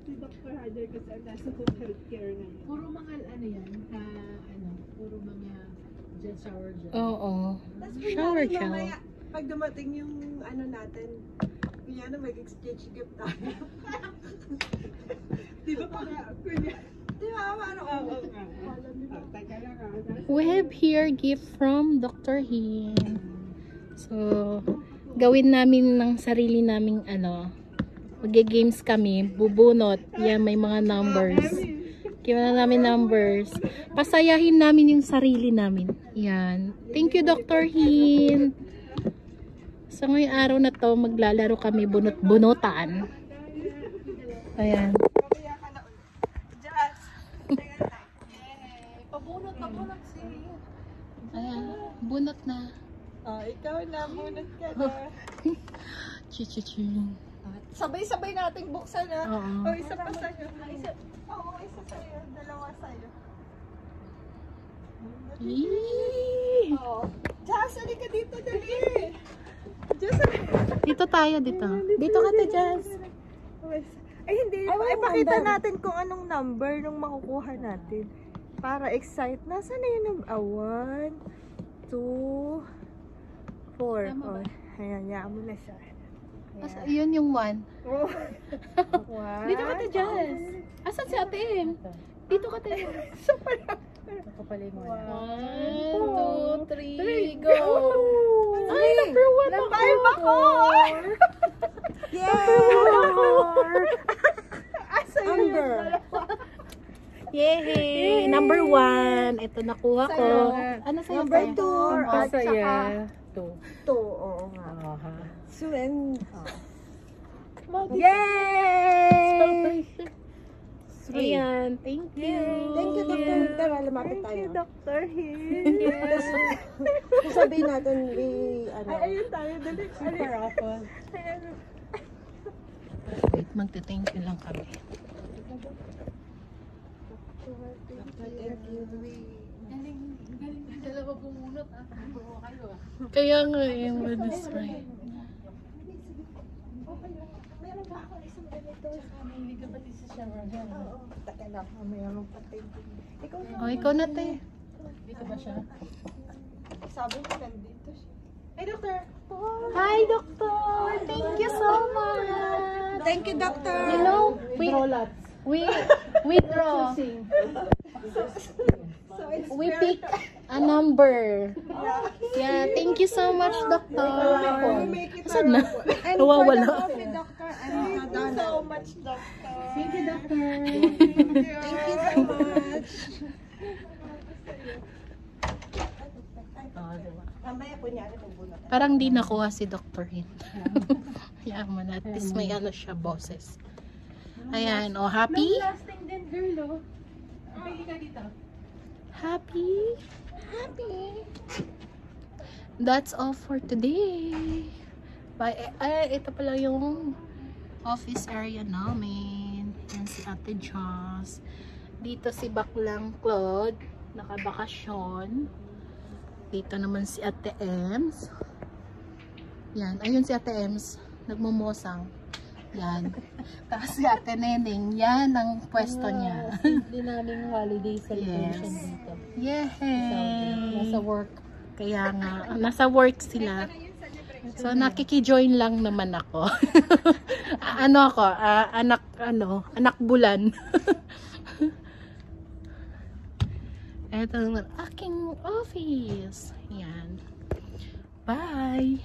si Dr. Hyder kasi nasa home healthcare ngayon. Puro mga ano yan, puro mga gel shower gel. Oo. Shower gel. Pag dumating yung ano natin, kunya na mag-exchange gift tayo. Di ba kunya? Di ba? We have here gift from Dr. Hin. So, gawin namin ng sarili naming mag-games kami, bubunot. Yan, may mga numbers. Kaya na namin numbers. Pasayahin namin yung sarili namin. Yan. Thank you, Dr. Hin. So, ngayong araw na to, maglalaro kami bunot-bunutan. Ayan. Pabunot si... Ayan. Bunot na. Oh, ikaw na. Bunot ka na. Chichiching. Sabay-sabay nating buksan na. Oo. Isa pa sa'yo. Isa sa'yo. Dalawa sa'yo. Yee! Jazz, ka dito, dali. Jazz, Dito tayo, dito. Dito ka to, Jazz. ay, hindi. Ipakita natin kung anong number nung makukuha natin. Para excite. Nasaan na yun? 1, 2, 4. Oh, ayan, yaan mo na siya. Yun yung 1. Oh. Dito ka to, Jazz. Asan si Ate Em? Dito ka to. Kapalay mo. 1, 2, 3, go! Ay, number 1 ako! Nag-5 ako! Yay! Amber. Yay! Number 1. Ito nakuha ko. Ano sa'yo? Number 2. At saka 2. 2. Oo nga. So, and... Yay! Ayan, thank you. Thank you, Dr. Tara, lumapit tayo. Thank you, Dr. Hill. Sabihin natin, ayun tayo, dali. Super awful. Wait, magte-thank you lang kami. Thank you. Galing. Dalawa bumunot kayo Kaya nga, yung ma-destroy. Meron ba ako isang ganito? Hindi ka pati sa shower gel. Oo. Taka lang, mayroon pa thank you. Ikaw na. Oh, ikaw na, te. Dito ba siya? Sabi mo, nandito siya. Hey, doctor! Hi, Doctor! Thank you so much! Thank you, Doctor. You know, we draw. We pick a number. Yeah, thank you so much, Doctor. Saan na? Nawawala. Thank you so much, Doctor. Thank you, doctor! Thank you so much. Mamaya po niya, magbunot. Parang di nakuha si Dr. Hin. Hayaan mo na. At least may siya, boses. Ayan, oh, happy? Lasting din, girl, oh. Pili ka dito. Happy? Happy? That's all for today. Bye. Ito pala yung office area namin. Yan si Ate Joss. Dito si Baklang Claude. Nakabakasyon. Dito naman si Ate Ems. Yan. Ayun si Ate Ems. Nagmumosang. Yan. Tapos si Ate Neneng. Yan ang pwesto niya. Hindi namin holiday celebration Yes. dito. Yay! Nasa work. Kaya nga, nasa work sila. So, nakikijoin lang naman ako. Anak bulan. Ito ang aking office. Yan. Bye!